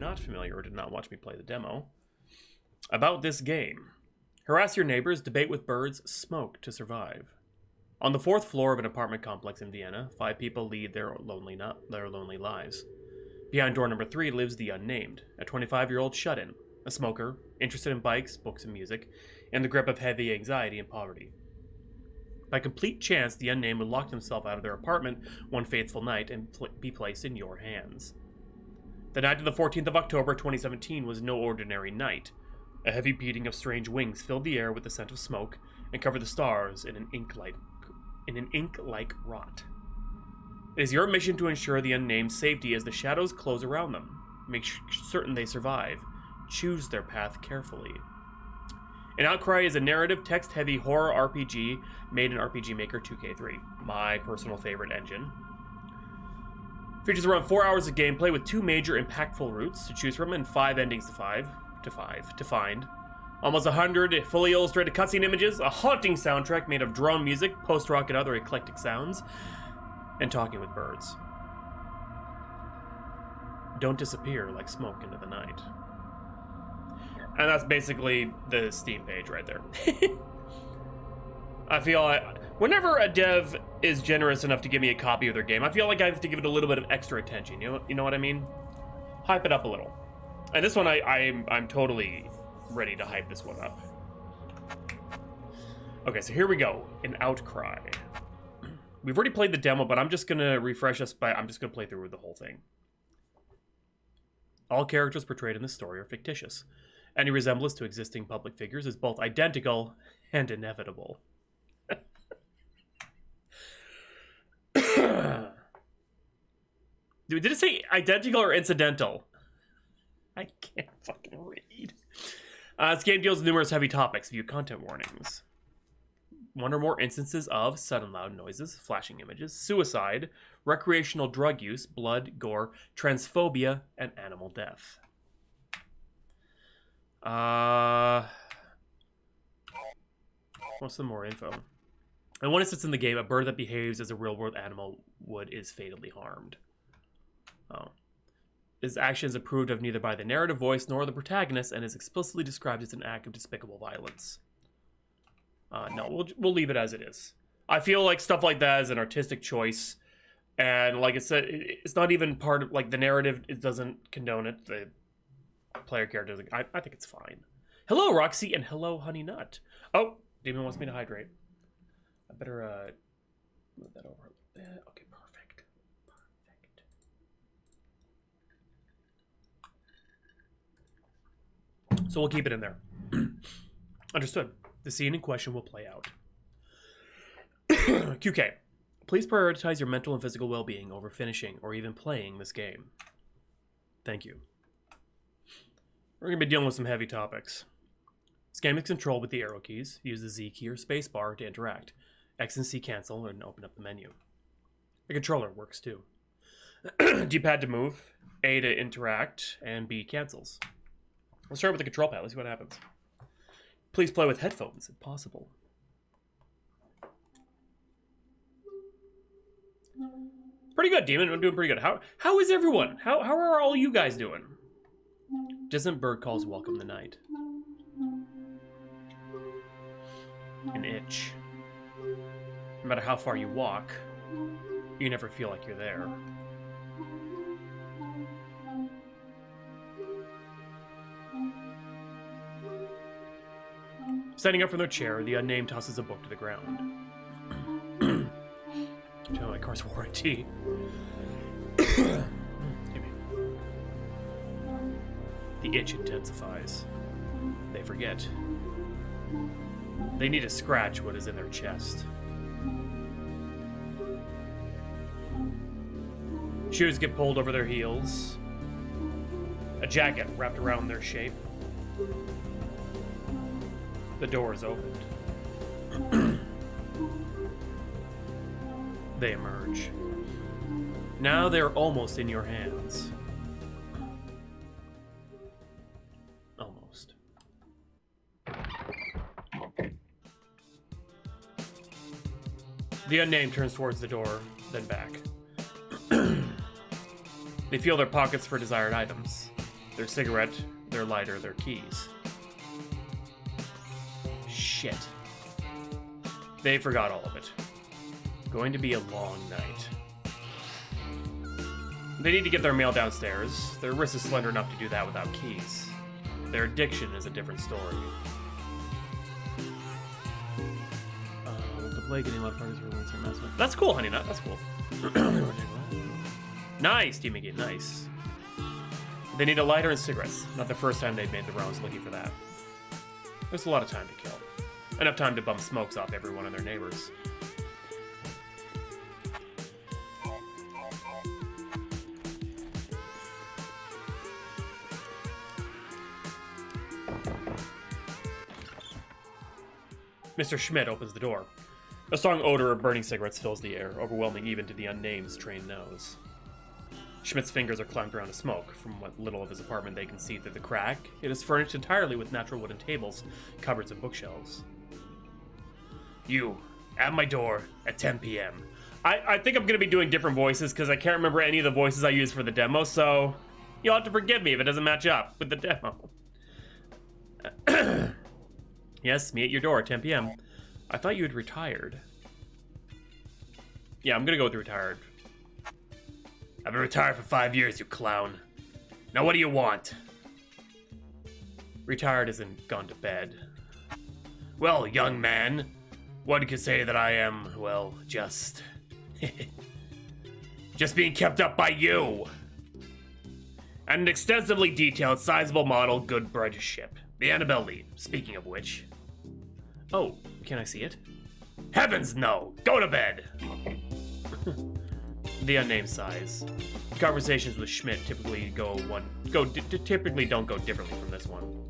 not familiar or did not watch me play the demo. About this game. Harass your neighbors, debate with birds, smoke to survive. On the 4th floor of an apartment complex in Vienna, 5 people lead their lonely lives. Behind door number 3 lives the unnamed, a 25-year-old shut-in, a smoker, interested in bikes, books, and music, in the grip of heavy anxiety and poverty. By complete chance, the unnamed would lock themselves out of their apartment one fateful night and be placed in your hands. The night of the 14th of October, 2017 was no ordinary night. A heavy beating of strange wings filled the air with the scent of smoke and covered the stars in an ink-like rot. It is your mission to ensure the unnamed safety as the shadows close around them. Make certain they survive. Choose their path carefully. An Outcry is a narrative, text-heavy horror RPG made in RPG Maker 2K3, my personal favorite engine. Features around 4 hours of gameplay with 2 major impactful routes to choose from and 5 endings to find. Almost 100 fully illustrated cutscene images, a haunting soundtrack made of drone music, post-rock, and other eclectic sounds, and talking with birds. Don't disappear like smoke into the night. And that's basically the Steam page right there. I feel whenever a dev is generous enough to give me a copy of their game, I feel like I have to give it a little bit of extra attention. You know what I mean? Hype it up a little. And this one, I'm totally ready to hype this one up. Okay, so here we go. An Outcry. We've already played the demo, but I'm just gonna refresh us I'm just gonna play through the whole thing. All characters portrayed in this story are fictitious. Any resemblance to existing public figures is both identical and inevitable. Dude, did it say identical or incidental? I can't fucking read. This game deals with numerous heavy topics. View content warnings. 1 or more instances of sudden loud noises, flashing images, suicide, recreational drug use, blood, gore, transphobia, and animal death. What's some more info? In one instance in the game, a bird that behaves as a real-world animal would is fatally harmed. Oh. His actions approved of neither by the narrative voice nor the protagonist, and is explicitly described as an act of despicable violence. No, we'll leave it as it is. I feel like stuff like that is an artistic choice, and like I said, it's not even part of like the narrative. It doesn't condone it. The player character doesn't. I think it's fine. Hello, Roxy, and hello, Honey Nut. Oh, Demon wants me to hydrate. I better move that over a little bit. Okay, perfect. So we'll keep it in there. Understood. The scene in question will play out. QK, please prioritize your mental and physical well-being over finishing or even playing this game. Thank you. We're going to be dealing with some heavy topics. This game is controlled with the arrow keys. Use the Z key or space bar to interact. X and C cancel and open up the menu. The controller works too. D-pad to move, A to interact, and B cancels. Let's start with the control pad. Let's see what happens. Please play with headphones if possible. Pretty good, Demon. I'm doing pretty good. How is everyone? How are all you guys doing? Distant bird calls welcome the night. An itch. No matter how far you walk, you never feel like you're there. Standing up from their chair, the unnamed tosses a book to the ground. To my car's warranty. The itch intensifies. They forget. They need to scratch what is in their chest. Shoes get pulled over their heels. A jacket wrapped around their shape. The door is opened. They emerge. Now they're almost in your hands. Almost. The unnamed turns towards the door, then back. They feel their pockets for desired items. their cigarette, their lighter, their keys. Shit. They forgot all of it. Going to be a long night. They need to get their mail downstairs. Their wrist is slender enough to do that without keys. Their addiction is a different story. We'll play getting a lot of parties for That's cool, Honey Nut. That's cool. Nice, Team McGee. Nice. They need a lighter and cigarettes. Not the first time they've made the rounds looking for that. There's a lot of time to kill. Enough time to bum smokes off everyone and their neighbors. Mr. Schmidt opens the door. A strong odor of burning cigarettes fills the air, overwhelming even to the unnamed's trained nose. Schmidt's fingers are clamped around a smoke. From what little of his apartment they can see through the crack, it is furnished entirely with natural wooden tables, cupboards, and bookshelves. You, at my door, at 10 p.m. I think I'm going to be doing different voices because I can't remember any of the voices I used for the demo, so you'll have to forgive me if it doesn't match up with the demo. Yes, me at your door at 10 p.m. I thought you had retired. Yeah, I'm gonna go with retired. I've been retired for 5 years, you clown. Now what do you want? Retired isn't gone to bed. Well, young man, one could say that I am, well, just... just being kept up by you. And an extensively detailed, sizable model, good British ship. The Annabelle Lee, speaking of which. Oh, can I see it? Heavens no! Go to bed! The unnamed sighs. Conversations with Schmidt typically typically don't go differently from this one.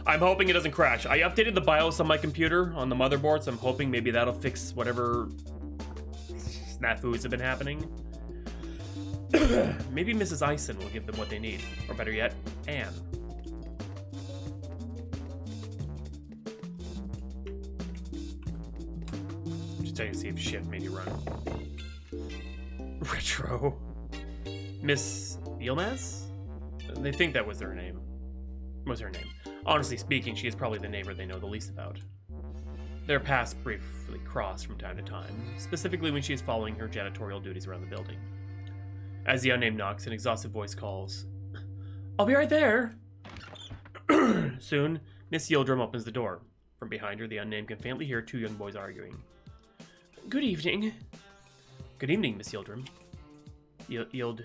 I'm hoping it doesn't crash. I updated the BIOS on my computer, on the motherboard, so I'm hoping maybe that'll fix whatever snafus have been happening. Maybe Mrs. Eisen will give them what they need. Or better yet, Anne. Check to see if shit made you run. Retro. Miss Yilmaz? They think that was her name. Was her name. Honestly speaking, she is probably the neighbor they know the least about. Their paths briefly cross from time to time, specifically when she is following her janitorial duties around the building. As the unnamed knocks, an exhausted voice calls, "I'll be right there!" Soon, Miss Yildrim opens the door. From behind her, the unnamed can faintly hear two young boys arguing. Good evening. Good evening, Miss Yildrim. Yildirim?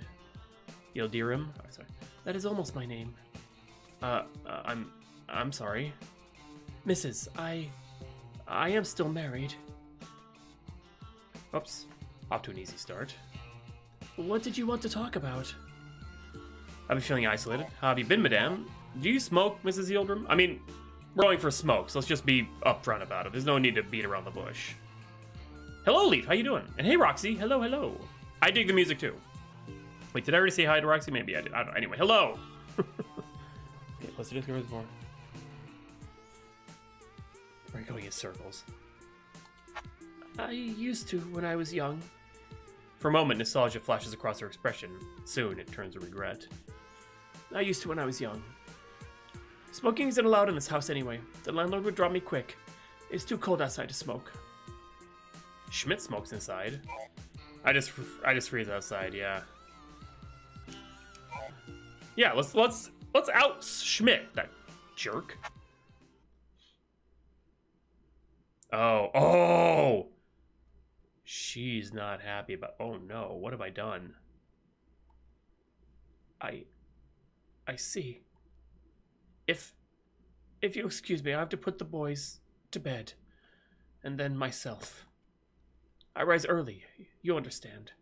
Oh, sorry. That is almost my name. I'm sorry. Mrs., I am still married. Oops. Off to an easy start. What did you want to talk about? I've been feeling isolated. How have you been, madame? Do you smoke, Mrs. Yildrim? I mean, we're going for smoke, so let's just be upfront about it. There's no need to beat around the bush. Hello, Leaf. How you doing? And hey, Roxy. Hello, hello. I dig the music, too. Wait, did I already say hi to Roxy? Maybe I did. I don't know. Anyway, hello. Okay, let's do this more. We're going in circles. I used to when I was young. For a moment, nostalgia flashes across her expression. Soon, it turns to regret. I used to when I was young. Smoking isn't allowed in this house anyway. The landlord would drop me quick. It's too cold outside to smoke. Schmidt smokes inside. I just freeze outside, yeah. Yeah, let's out Schmidt, that jerk. Oh. She's not happy about. Oh no, what have I done? I see. If you excuse me, I have to put the boys to bed, and then myself. I rise early, you understand.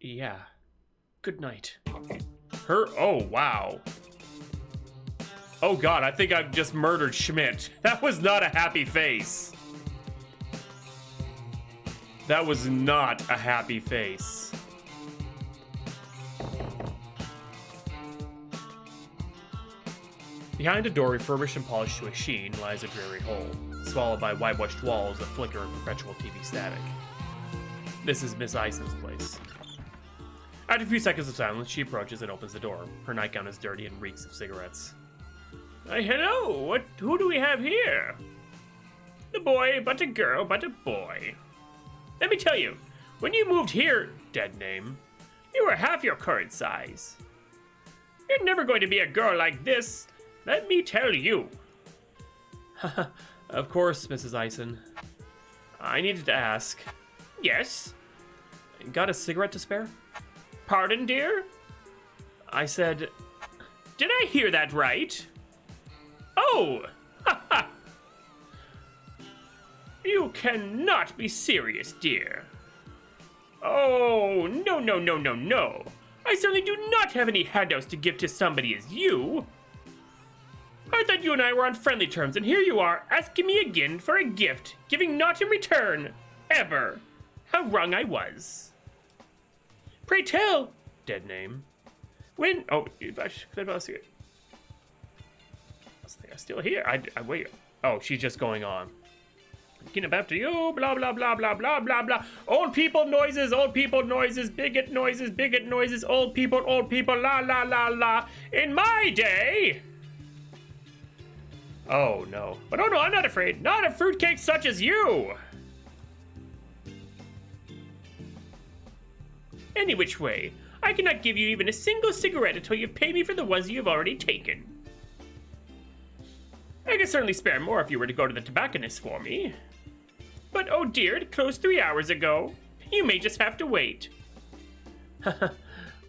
Yeah. Good night. Oh, wow. Oh god, I think I've just murdered Schmidt. That was not a happy face. That was not a happy face. Behind a door refurbished and polished to a sheen lies a dreary hole, swallowed by whitewashed walls that flicker in perpetual TV static. This is Miss Eisen's place. After a few seconds of silence, she approaches and opens the door. Her nightgown is dirty and reeks of cigarettes. Hello, who do we have here? The boy, but a girl, but a boy. Let me tell you, when you moved here, dead name, you were half your current size. You're never going to be a girl like this, let me tell you. Of course, Mrs. Eisen. I needed to ask. Yes? Got a cigarette to spare? Pardon, dear? I said... Did I hear that right? Oh! Ha ha! You cannot be serious, dear. Oh, no, no, no, no, no. I certainly do not have any handouts to give to somebody as you. I thought you and I were on friendly terms, and here you are, asking me again for a gift, giving naught in return. Ever. How wrong I was. Pray tell, dead name. When, oh, I'm still here. I wait. Oh, she's just going on. Thinking about you, blah, blah, blah, blah, blah, blah, blah. Old people noises, bigot noises, old people, la, la, la, la. In my day. Oh, no. But oh, no, I'm not afraid. Not of fruitcakes such as you. Any which way, I cannot give you even a single cigarette until you pay me for the ones you've already taken. I could certainly spare more if you were to go to the tobacconist for me. But oh dear, it closed 3 hours ago. You may just have to wait.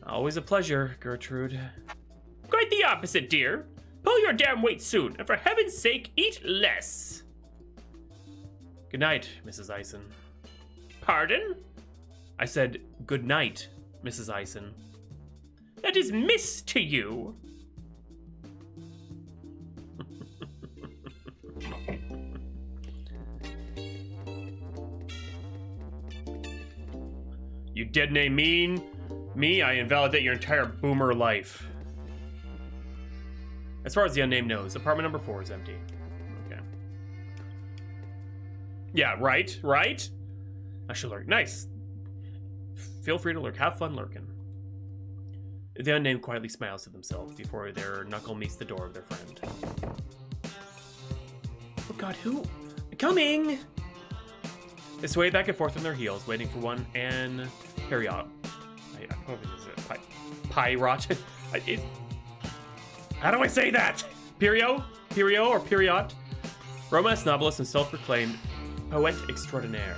Always a pleasure, Gertrude. Quite the opposite, dear. Pull your damn weight soon, and for heaven's sake, eat less. Good night, Mrs. Eisen. Pardon? I said, good night, Mrs. Eisen. That is miss to you. You dead name me, I invalidate your entire boomer life. As far as the unnamed knows, apartment number 4 is empty. Okay. Yeah, right? I should lurk. Nice. Feel free to lurk. Have fun lurking. The unnamed quietly smiles to themselves before their knuckle meets the door of their friend. Oh god, who? Coming! They sway back and forth on their heels, waiting for one and Period. I probably is it Pyrot. How do I say that? Perio or Period? Romance novelist and self-proclaimed poet extraordinaire.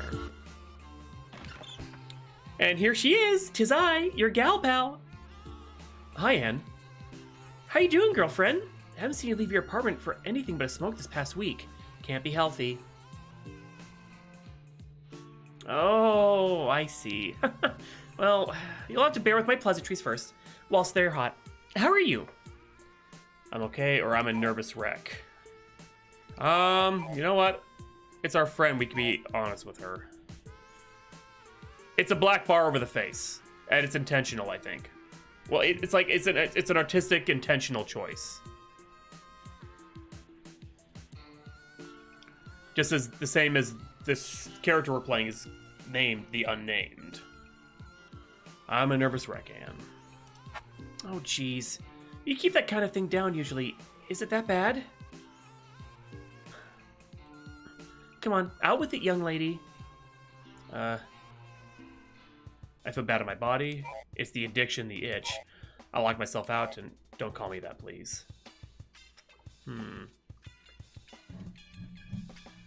And here she is, 'tis I, your gal pal. Hi, Anne. How you doing, girlfriend? I haven't seen you leave your apartment for anything but a smoke this past week. Can't be healthy. Oh, I see. Well, you'll have to bear with my pleasantries first, whilst they're hot. How are you? I'm okay, or I'm a nervous wreck. You know what? It's our friend, we can be honest with her. It's a black bar over the face, and it's intentional, I think. Well, it's an artistic, intentional choice. Just as the same as this character we're playing is named the Unnamed. I'm a nervous wreck, Anne. Oh, jeez. You keep that kind of thing down usually. Is it that bad? Come on, out with it, young lady. I feel bad in my body. It's the addiction, the itch. I'll lock myself out, and don't call me that, please.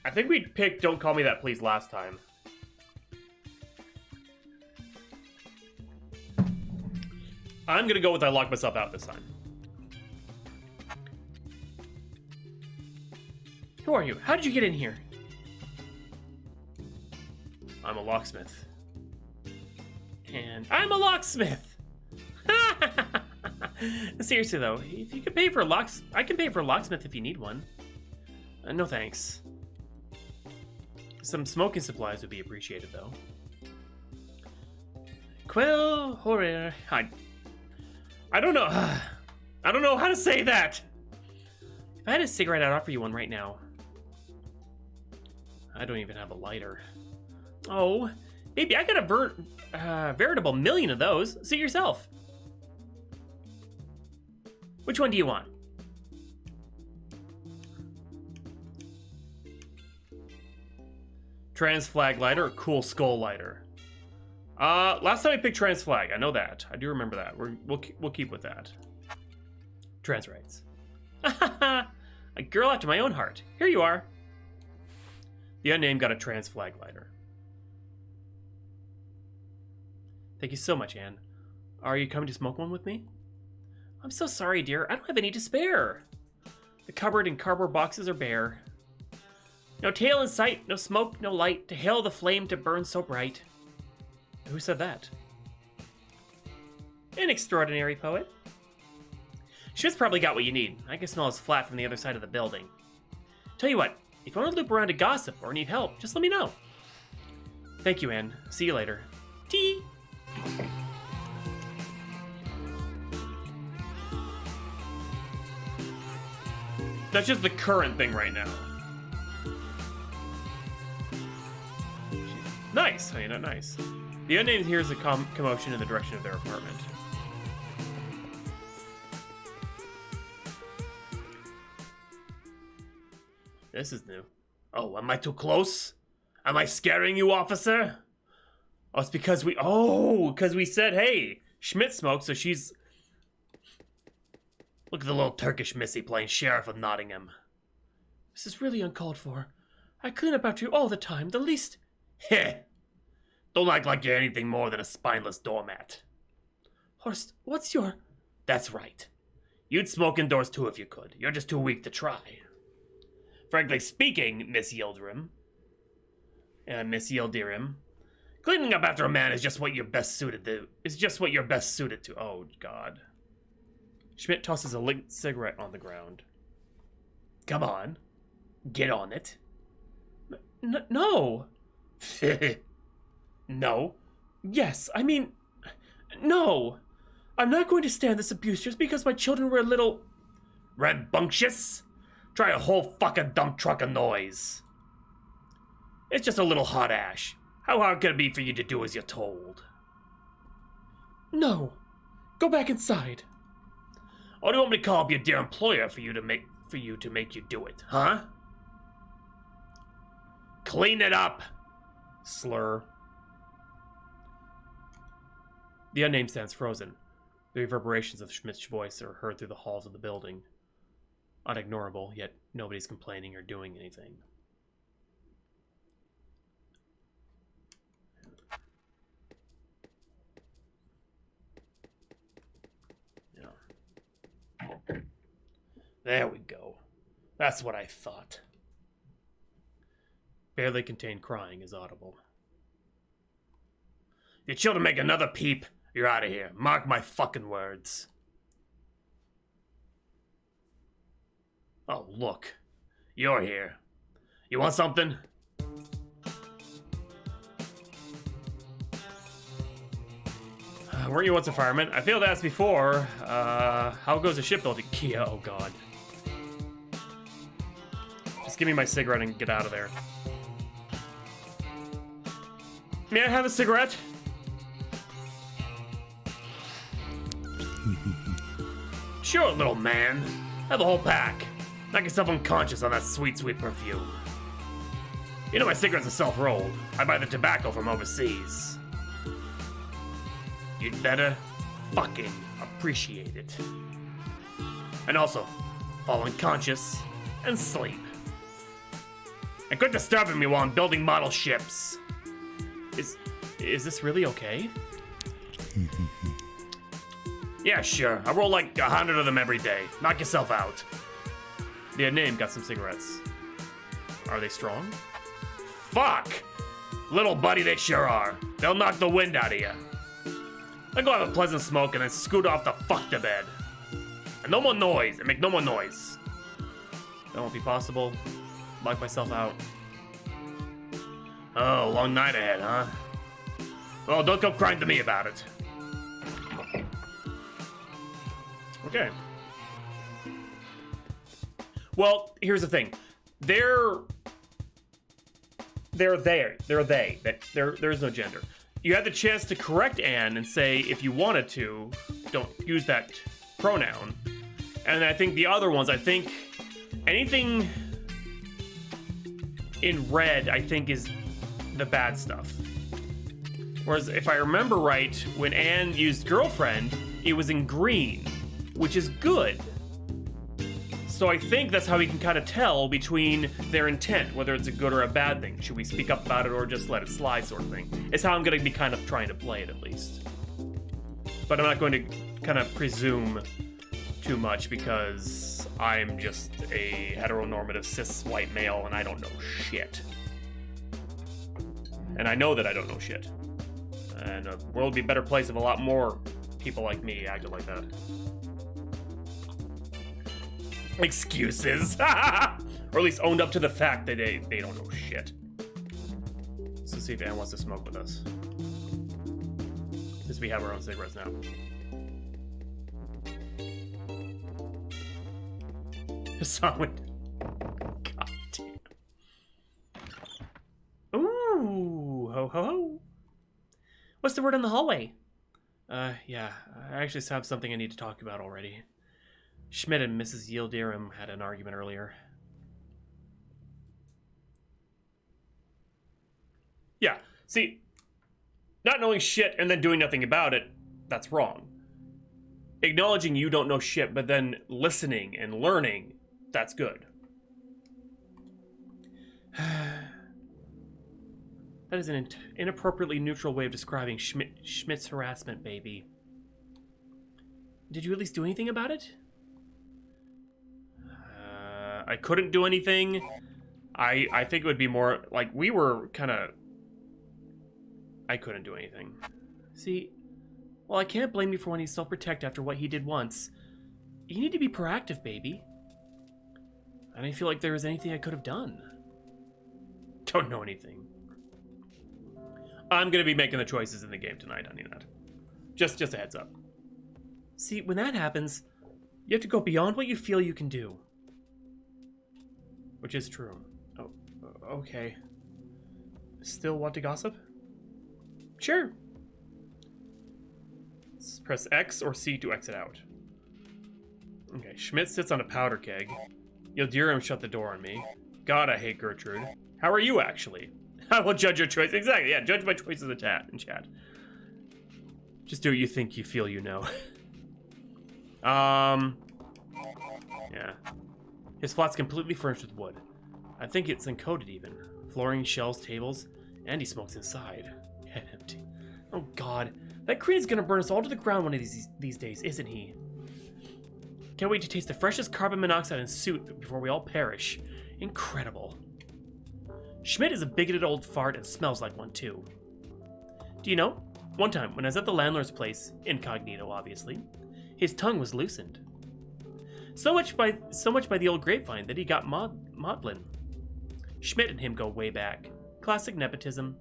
I think we picked Don't Call Me That Please last time. I'm gonna go with I lock myself out this time. Who are you? How did you get in here? I'm a locksmith. And I'm a locksmith! Seriously though, if you could pay for a I can pay for a locksmith if you need one. No thanks. Some smoking supplies would be appreciated though. Quell horror. I don't know. I don't know how to say that. If I had a cigarette, I'd offer you one right now. I don't even have a lighter. Oh, Baby, I got a veritable million of those. See yourself. Which one do you want? Trans flag lighter or cool skull lighter? Last time I picked trans flag. I know that. I do remember that. We'll keep with that. Trans rights. A girl after my own heart. Here you are. The unnamed got a trans flag lighter. Thank you so much, Anne. Are you coming to smoke one with me? I'm so sorry, dear. I don't have any to spare. The cupboard and cardboard boxes are bare. No tail in sight, no smoke, no light, to hail the flame to burn so bright. Who said that? An extraordinary poet. Schmidt's probably got what you need. I can smell his flat from the other side of the building. Tell you what, if you want to loop around to gossip or need help, just let me know. Thank you, Anne. See you later. Tea! That's just the current thing right now. Nice. Hey, not nice. The unnamed hears a commotion in the direction of their apartment. This is new. Oh, am I too close? Am I scaring you, officer? Oh, it's because we said, hey, Schmidt smoked, so she's... Look at the little Turkish missy playing Sheriff of Nottingham. This is really uncalled for. I clean up after you all the time, the least... Heh! Don't act like you're anything more than a spineless doormat. Horst, what's your... That's right. You'd smoke indoors too if you could. You're just too weak to try. Frankly speaking, Miss Yildirim, cleaning up after a man is just what you're best suited to. Oh, God. Schmidt tosses a lit cigarette on the ground. Come on. Get on it. No. No. Yes, I mean... No. I'm not going to stand this abuse just because my children were a little... rambunctious? Try a whole fucking dump truck of noise. It's just a little hot ash. How hard can it be for you to do as you're told? No. Go back inside. Or do you want me to call up your dear employer for you to make you do it, huh? Clean it up. Slur. The unnamed stands frozen. The reverberations of Schmidt's voice are heard through the halls of the building. Unignorable, yet nobody's complaining or doing anything. Yeah. There we go. That's what I thought. Barely contained crying is audible. If your children make another peep, you're out of here. Mark my fucking words. Oh, look. You're here. You want something? Weren't you once a fireman? I failed to ask before. How goes the shipbuilding? Kia, oh god. Just give me my cigarette and get out of there. May I have a cigarette? Sure, little man. Have a whole pack. Knock yourself unconscious on that sweet, sweet perfume. You know my cigarettes are self-rolled. I buy the tobacco from overseas. You'd better fucking appreciate it. And also, fall unconscious and sleep. And quit disturbing me while I'm building model ships. Is this really okay? Yeah, sure. I roll like 100 of them every day. Knock yourself out. The unnamed got some cigarettes. Are they strong? Fuck! Little buddy, they sure are. They'll knock the wind out of you. Then go have a pleasant smoke and then scoot off the fuck to bed. And no more noise, and make no more noise. That won't be possible. Lock myself out. Oh, long night ahead, huh? Well, don't come crying to me about it. Okay. Well, here's the thing. They're they're there. They're they. There is no gender. You had the chance to correct Anne and say, if you wanted to, don't use that pronoun. And I think the other ones, I think anything in red, I think, is the bad stuff. Whereas if I remember right, when Anne used girlfriend, it was in green, which is good. So I think that's how we can kind of tell between their intent, whether it's a good or a bad thing. Should we speak up about it or just let it slide, sort of thing. It's how I'm going to be kind of trying to play it, at least. But I'm not going to kind of presume too much because I'm just a heteronormative cis white male and I don't know shit. And I know that I don't know shit. And the world would be a better place if a lot more people like me acted like that. Excuses. Or at least owned up to the fact that they don't know shit. So see if Anne wants to smoke with us. Since we have our own cigarettes now. Someone. God damn. Ooh, ho ho ho. What's the word on the hallway? Yeah, I actually have something I need to talk about already. Schmidt and Mrs. Yildirim had an argument earlier. Yeah, see, not knowing shit and then doing nothing about it, that's wrong. Acknowledging you don't know shit, but then listening and learning, that's good. That is an inappropriately neutral way of describing Schmidt's harassment, baby. Did you at least do anything about it? I couldn't do anything. I think it would be more like we were kind of... I couldn't do anything. See, well, I can't blame you for wanting to self-protect after what he did once. You need to be proactive, baby. I didn't feel like there was anything I could have done. Don't know anything. I'm going to be making the choices in the game tonight, honey nut. Just a heads up. See, when that happens, you have to go beyond what you feel you can do. Which is true. Oh, okay. Still want to gossip? Sure. Press X or C to exit out. Okay, Schmidt sits on a powder keg. Yildirim shut the door on me. God, I hate Gertrude. How are you, actually? I will judge your choice. Exactly, yeah, judge my choices in chat. Just do what you think you feel you know. Yeah. His flat's completely furnished with wood. I think it's encoded even. Flooring, shelves, tables, and he smokes inside. Head empty. Oh god, that Korean is gonna burn us all to the ground one of these days, isn't he? Can't wait to taste the freshest carbon monoxide and soot before we all perish. Incredible. Schmidt is a bigoted old fart and smells like one too. Do you know, one time when I was at the landlord's place, incognito obviously, his tongue was loosened. So much by the old grapevine that he got maudlin. Schmidt and him go way back. Classic nepotism.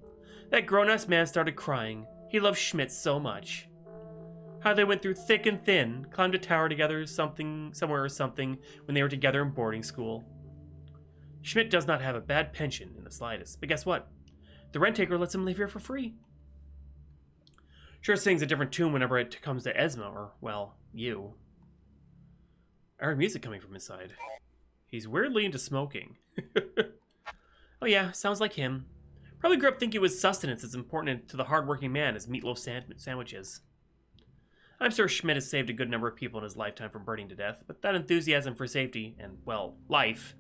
That grown-ass man started crying. He loved Schmidt so much. How they went through thick and thin, climbed a tower together, somewhere or something, when they were together in boarding school. Schmidt does not have a bad pension in the slightest, but guess what? The rent taker lets him live here for free. Sure sings a different tune whenever it comes to Esma, or, well, you. I heard music coming from his side. He's weirdly into smoking. Oh yeah, sounds like him. Probably grew up thinking it was sustenance as important to the hardworking man as meatloaf sandwiches. I'm sure Schmidt has saved a good number of people in his lifetime from burning to death, but that enthusiasm for safety and, well, life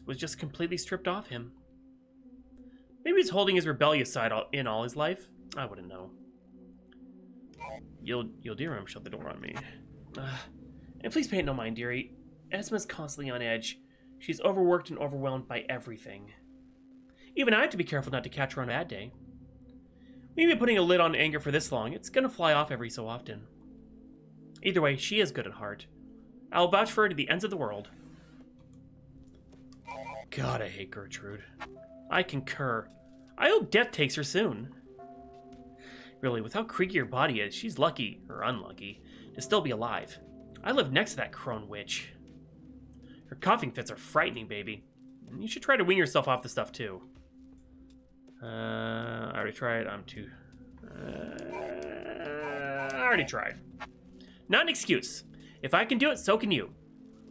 was just completely stripped off him. Maybe he's holding his rebellious side in all his life. I wouldn't know. Yildirim shut the door on me. And please pay no mind, dearie. Esma's constantly on edge. She's overworked and overwhelmed by everything. Even I have to be careful not to catch her on a bad day. We've been putting a lid on anger for this long. It's gonna fly off every so often. Either way, she is good at heart. I'll vouch for her to the ends of the world. God, I hate Gertrude. I concur. I hope death takes her soon. Really, with how creaky her body is, she's lucky, or unlucky, to still be alive. I live next to that crone witch. Her coughing fits are frightening, baby. You should try to wean yourself off the stuff, too. I already tried. I'm too... I already tried. Not an excuse. If I can do it, so can you.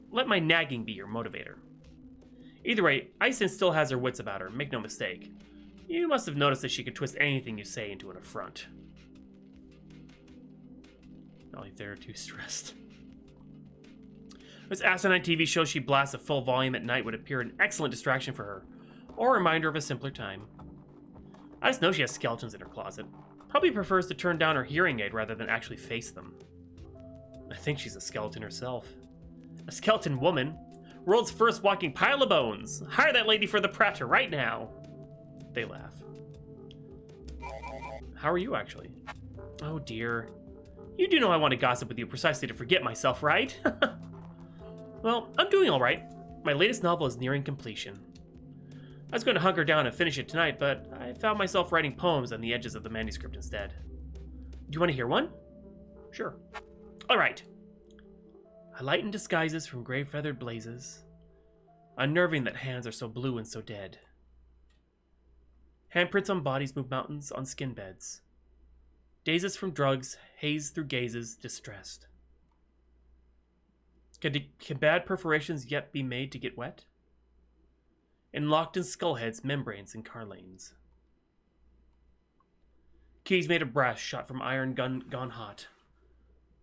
Let my nagging be your motivator. Either way, Ison still has her wits about her, make no mistake. You must have noticed that she could twist anything you say into an affront. Not like they're too stressed. This asinine TV show she blasts at full volume at night would appear an excellent distraction for her, or a reminder of a simpler time. I just know she has skeletons in her closet. Probably prefers to turn down her hearing aid rather than actually face them. I think she's a skeleton herself. A skeleton woman? World's first walking pile of bones. Hire that lady for the Prater right now. They laugh. How are you, actually? Oh, dear. You do know I want to gossip with you precisely to forget myself, right? Well, I'm doing all right. My latest novel is nearing completion. I was going to hunker down and finish it tonight, but I found myself writing poems on the edges of the manuscript instead. Do you want to hear one? Sure. All right. I lighten disguises from gray-feathered blazes. Unnerving that hands are so blue and so dead. Handprints on bodies move mountains on skin beds. Dazes from drugs, haze through gazes, distressed. Can bad perforations yet be made to get wet? Enlocked in skull heads, membranes, and car lanes. Keys made of brass shot from iron gone hot.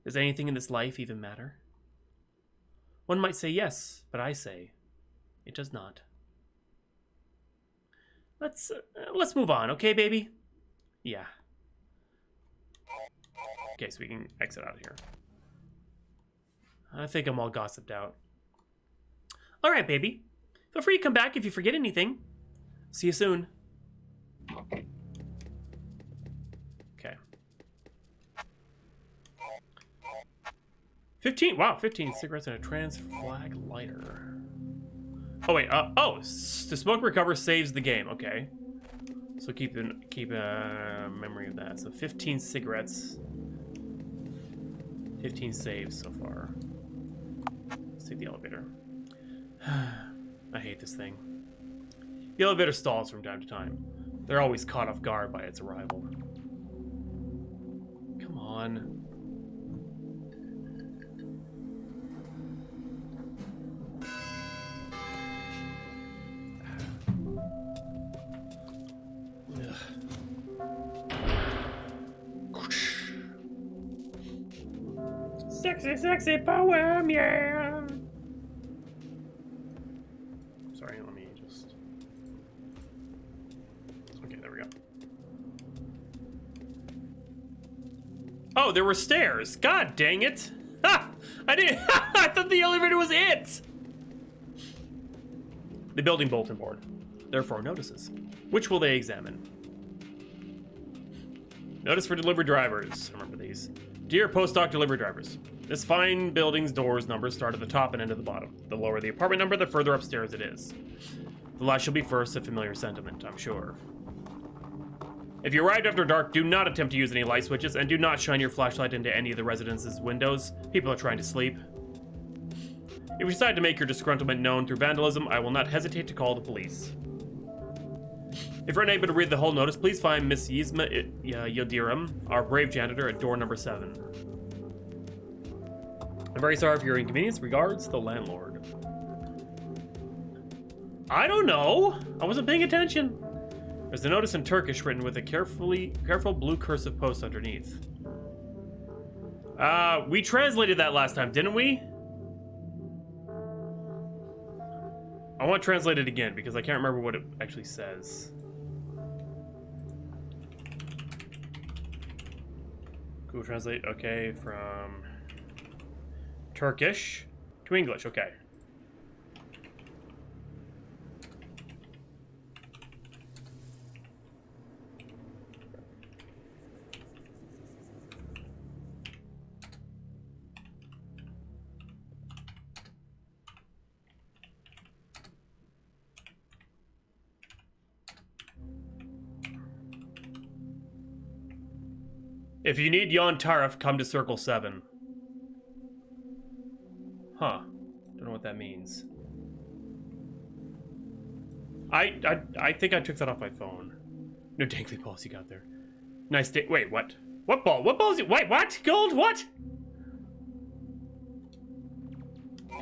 Does anything in this life even matter? One might say yes, but I say it does not. Let's move on, okay, baby? Yeah. Okay, so we can exit out of here. I think I'm all gossiped out. All right, baby. Feel free to come back if you forget anything. See you soon. Okay. 15 cigarettes and a trans flag lighter. Oh wait, the smoke recover saves the game. Okay. So keep memory of that. So 15 cigarettes. 15 saves so far. Let's take the elevator. I hate this thing. The elevator stalls from time to time. They're always caught off guard by its arrival. Come on. Sexy, sexy poem, yeah! Sorry, let me just... Okay, there we go. Oh, there were stairs! God dang it! Ha! I didn't... I thought the elevator was it! The building bulletin board. Therefore, notices. Which will they examine? Notice for delivery drivers. Remember these. Dear postdoc delivery drivers, this fine building's doors numbers start at the top and end at the bottom. The lower the apartment number, the further upstairs it is. The last shall be first, a familiar sentiment, I'm sure. If you arrived after dark, do not attempt to use any light switches, and do not shine your flashlight into any of the residence's windows. People are trying to sleep. If you decide to make your disgruntlement known through vandalism, I will not hesitate to call the police. If you're unable to read the whole notice, please find Miss Yzma Yildirim, our brave janitor, at door number 7. I'm very sorry for your inconvenience. Regards, the landlord. I don't know. I wasn't paying attention. There's a notice in Turkish written with a careful blue cursive post underneath. We translated that last time, didn't we? I want to translate it again because I can't remember what it actually says. Google Translate, okay, from Turkish to English, okay. If you need Yon Tariff, come to Circle 7. Huh. Don't know what that means. I think I took that off my phone. No dangly balls you got there. Nice day. Wait, what? What ball? What balls? Wait, what? Gold? What?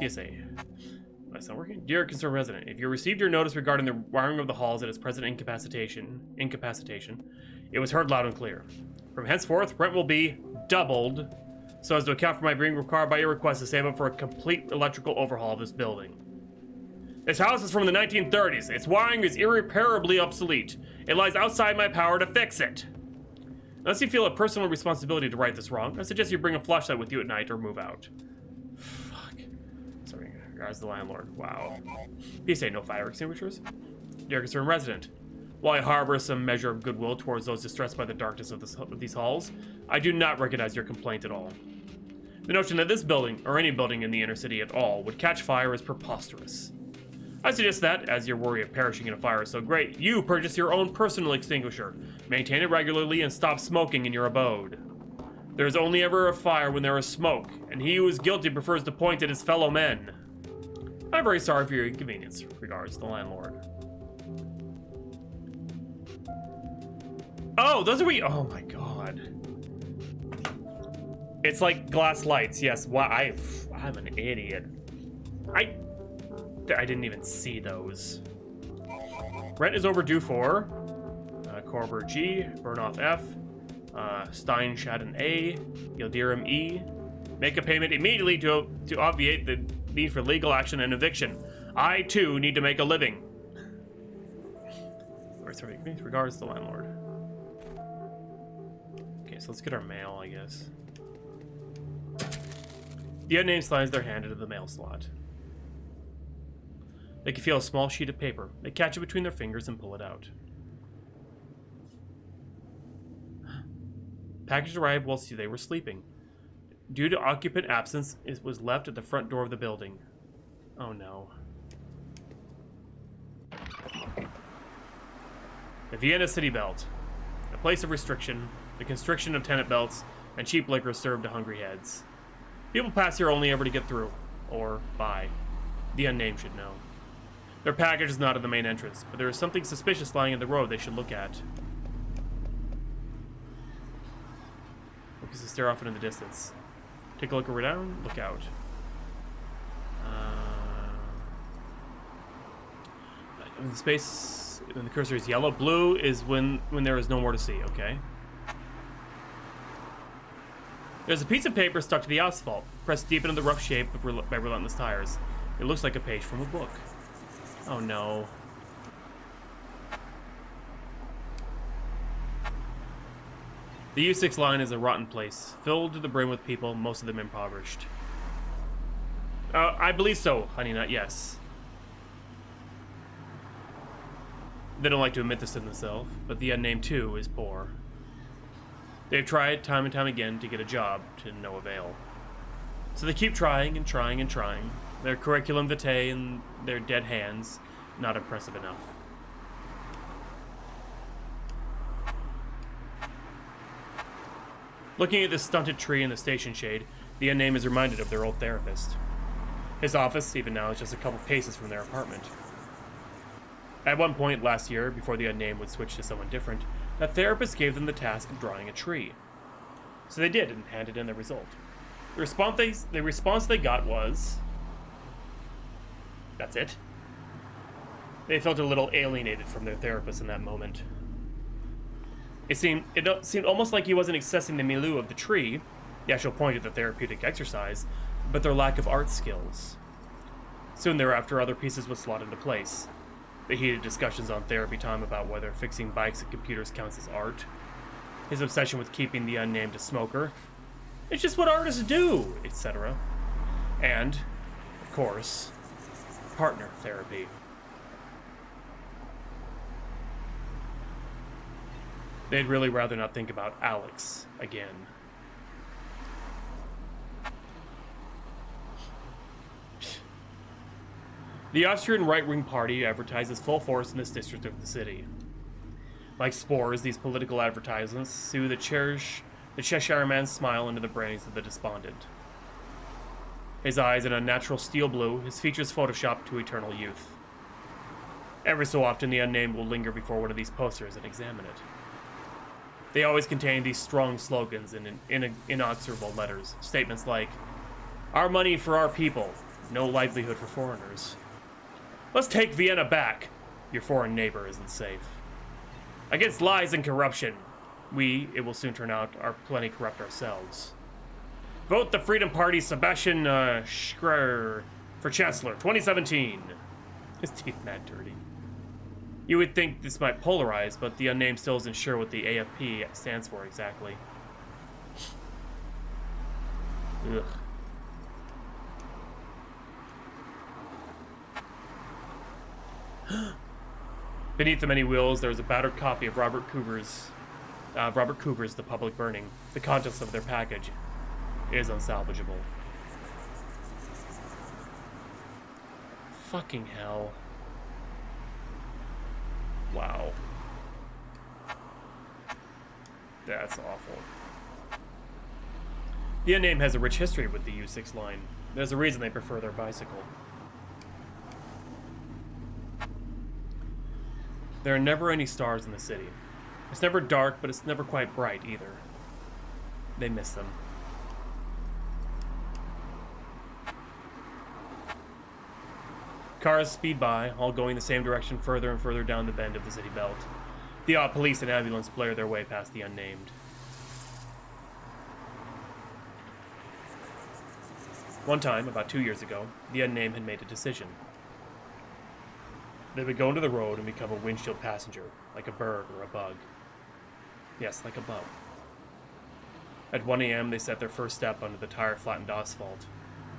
PSA. That's not working. Dear concerned resident, if you received your notice regarding the wiring of the halls at its present incapacitation, it was heard loud and clear. From henceforth, rent will be doubled, so as to account for my being required by your request to save up for a complete electrical overhaul of this building. This house is from the 1930s. Its wiring is irreparably obsolete. It lies outside my power to fix it. Unless you feel a personal responsibility to right this wrong, I suggest you bring a flashlight with you at night or move out. Regards the landlord. Wow. PSA, no fire extinguishers. Dear concerned resident, while I harbor some measure of goodwill towards those distressed by the darkness of these halls, I do not recognize your complaint at all. The notion that this building, or any building in the inner city at all, would catch fire is preposterous. I suggest that, as your worry of perishing in a fire is so great, you purchase your own personal extinguisher, maintain it regularly, and stop smoking in your abode. There is only ever a fire when there is smoke, and he who is guilty prefers to point at his fellow men. I'm very sorry for your inconvenience. Regards, the landlord. Oh, those are oh my god. It's like glass lights. Yes. Wow, I'm an idiot. I didn't even see those. Rent is overdue for Corber G, Burnoff F, Steinschadden A, Yildirim E. Make a payment immediately to obviate the need for legal action and eviction. I, too, need to make a living. Regards, the landlord. Okay, so let's get our mail, I guess. The unnamed slides their hand into the mail slot. They can feel a small sheet of paper. They catch it between their fingers and pull it out. Package arrived whilst they were sleeping. Due to occupant absence, it was left at the front door of the building. Oh no. The Vienna City Belt. A place of restriction, the constriction of tenant belts, and cheap liquor served to hungry heads. People pass here only ever to get through, or by. The unnamed should know. Their package is not at the main entrance, but there is something suspicious lying in the road they should look at. Focus the stare off into the distance. Take a look around, look out. When the cursor is yellow, blue is when there is no more to see, okay? There's a piece of paper stuck to the asphalt, pressed deep into the rough shape by relentless tires. It looks like a page from a book. Oh no. The U6 line is a rotten place, filled to the brim with people, most of them impoverished. I believe so, Honey Nut, yes. They don't like to admit this to themselves, but the unnamed too is poor. They've tried time and time again to get a job, to no avail. So they keep trying and trying and trying. Their curriculum vitae and their dead hands, not impressive enough. Looking at the stunted tree in the station shade, the unnamed is reminded of their old therapist. His office, even now, is just a couple paces from their apartment. At one point last year, before the unnamed would switch to someone different, that therapist gave them the task of drawing a tree. So they did and handed in the result. The response they got was... that's it. They felt a little alienated from their therapist in that moment. It seemed almost like he wasn't accessing the milieu of the tree, the actual point of the therapeutic exercise, but their lack of art skills. Soon thereafter, other pieces would slot into place. The heated discussions on therapy time about whether fixing bikes and computers counts as art. His obsession with keeping the unnamed a smoker. It's just what artists do, etc. And, of course, partner therapy. They'd really rather not think about Alex again. The Austrian right-wing party advertises full force in this district of the city. Like spores, these political advertisements soothe the Cheshire man's smile into the brains of the despondent. His eyes an unnatural steel blue, his features photoshopped to eternal youth. Every so often, the unnamed will linger before one of these posters and examine it. They always contain these strong slogans in inexorable letters. Statements like, "Our money for our people, no livelihood for foreigners. Let's take Vienna back. Your foreign neighbor isn't safe. Against lies and corruption. We, it will soon turn out, are plenty corrupt ourselves. Vote the Freedom Party Sebastian Schreier for Chancellor 2017. His teeth mad dirty. You would think this might polarize, but the unnamed still isn't sure what the AFP stands for exactly. Ugh. Beneath the many wheels, there is a battered copy of Robert Coover's The Public Burning. The contents of their package is unsalvageable. Fucking hell. Wow. That's awful. The unnamed has a rich history with the U6 line. There's a reason they prefer their bicycle. There are never any stars in the city. It's never dark, but it's never quite bright either. They miss them. Cars speed by, all going the same direction further and further down the bend of the city belt. The odd police and ambulance blare their way past the unnamed. One time, about 2 years ago, the unnamed had made a decision. They would go into the road and become a windshield passenger, like a bird or a bug. Yes, like a bug. At 1 a.m., they set their first step under the tire-flattened asphalt.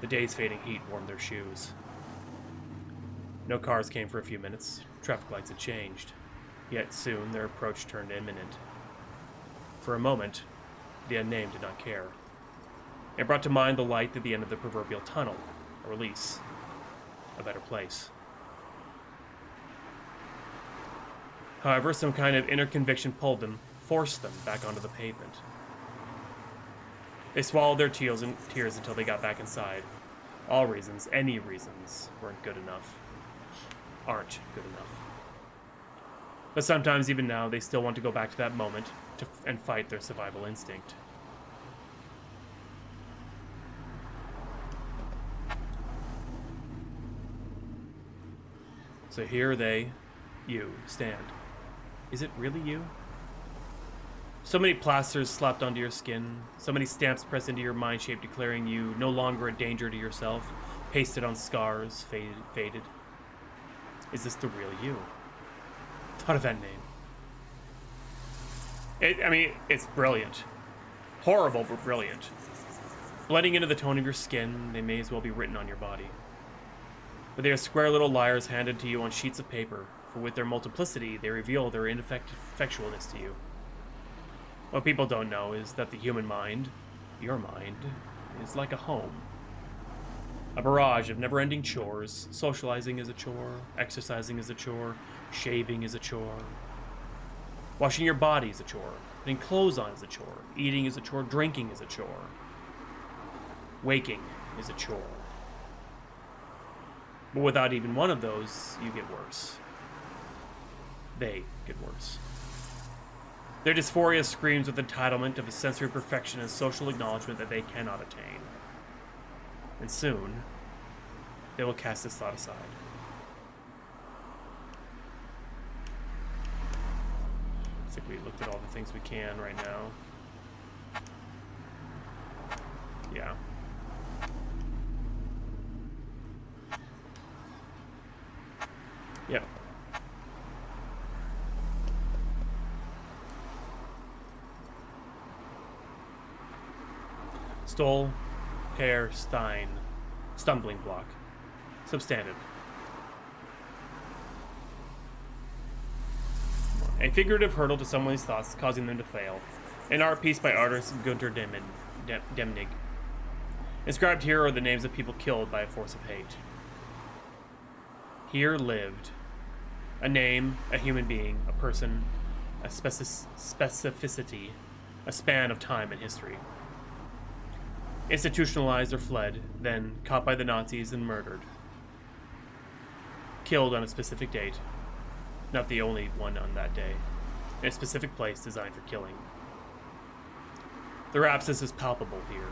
The day's fading heat warmed their shoes. No cars came for a few minutes. Traffic lights had changed. Yet soon, their approach turned imminent. For a moment, the unnamed did not care. It brought to mind the light at the end of the proverbial tunnel, a release, a better place. However, some kind of inner conviction pulled them, forced them back onto the pavement. They swallowed their tears until they got back inside. All reasons, any reasons, weren't good enough. Aren't good enough. But sometimes, even now, they still want to go back to that moment and fight their survival instinct. So here you, stand. Is it really you? So many plasters slapped onto your skin, so many stamps pressed into your mind shape declaring you no longer a danger to yourself, pasted on scars, faded. Is this the real you? Thought of that name. It's brilliant. Horrible, but brilliant. Blending into the tone of your skin, they may as well be written on your body. But they are square little liars handed to you on sheets of paper, for with their multiplicity, they reveal their ineffectualness to you. What people don't know is that the human mind, your mind, is like a home. A barrage of never-ending chores. Socializing is a chore, exercising is a chore, shaving is a chore. Washing your body is a chore, putting clothes on is a chore, eating is a chore, drinking is a chore. Waking is a chore. But without even one of those, you get worse. They get worse. Their dysphoria screams with entitlement of a sensory perfection and social acknowledgement that they cannot attain. And soon, they will cast this thought aside. I think we looked at all the things we can right now. Yeah. Yep. Stole, pair, stein, stumbling block. Substantive. A figurative hurdle to someone's thoughts, causing them to fail. An art piece by artist Gunter Demnig. Inscribed here are the names of people killed by a force of hate. Here lived a name, a human being, a person, a specificity, a span of time and history. Institutionalized or fled, then caught by the Nazis and murdered. Killed on a specific date, Not the only one on that day. In a specific place designed for killing. Their absence is palpable here.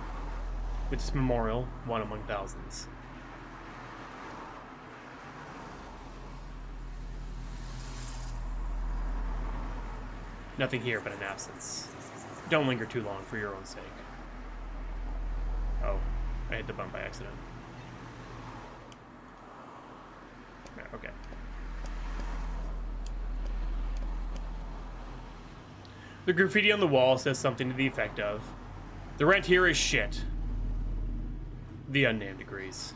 With this memorial, one among thousands. Nothing here but an absence. Don't linger too long for your own sake. Oh, I hit the bump by accident. Okay. The graffiti on the wall says something to the effect of, "The rent here is shit." The unnamed agrees.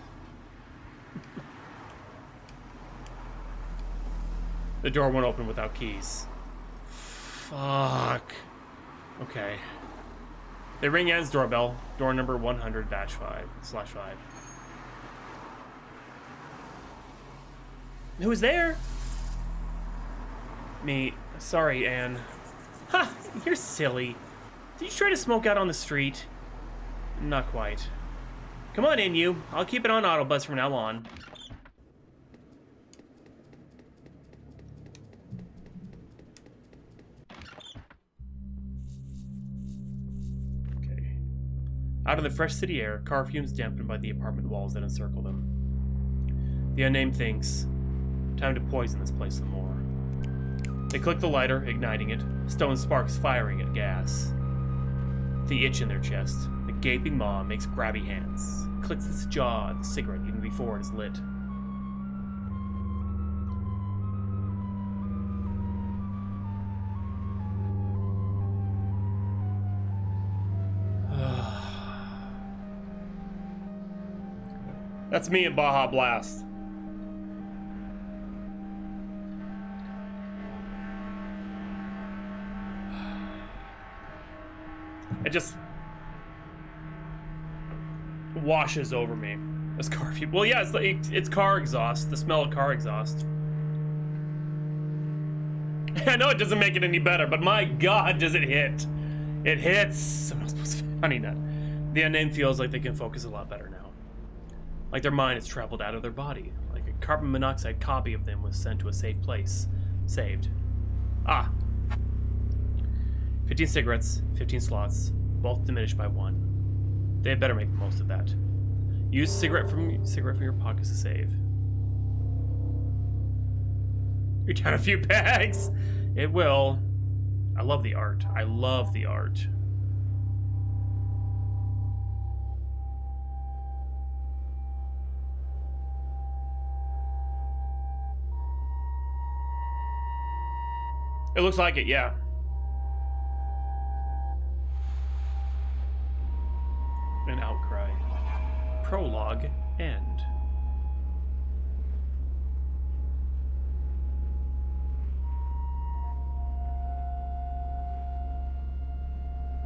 The door won't open without keys. Fuck. Okay. They ring Anne's doorbell. Door number 100-5/5. Who's there? Me. Sorry, Anne. Ha! You're silly. Did you try to smoke out on the street? Not quite. Come on in, you. I'll keep it on autobus from now on. Okay. Out in the fresh city air, car fumes dampened by the apartment walls that encircle them. The unnamed thinks, time to poison this place some more. They click the lighter, igniting it, stone sparks firing at gas. The itch in their chest, the gaping maw makes grabby hands, clicks its jaw at the cigarette even before it is lit. That's me in Baja Blast. It just washes over me. This car fume. Well, yeah, it's car exhaust. The smell of car exhaust. I know it doesn't make it any better, but my God, does it hit? It hits. Someone else supposed to be funny now. The unnamed feels like they can focus a lot better now. Like their mind has traveled out of their body. Like a carbon monoxide copy of them was sent to a safe place. Saved. Ah. 15 cigarettes, 15 slots, both diminished by 1. They had better make the most of that. Use cigarette from your pockets to save. You're down a few bags. It will. I love the art. I love the art. It looks like it, yeah. An outcry. Prologue end.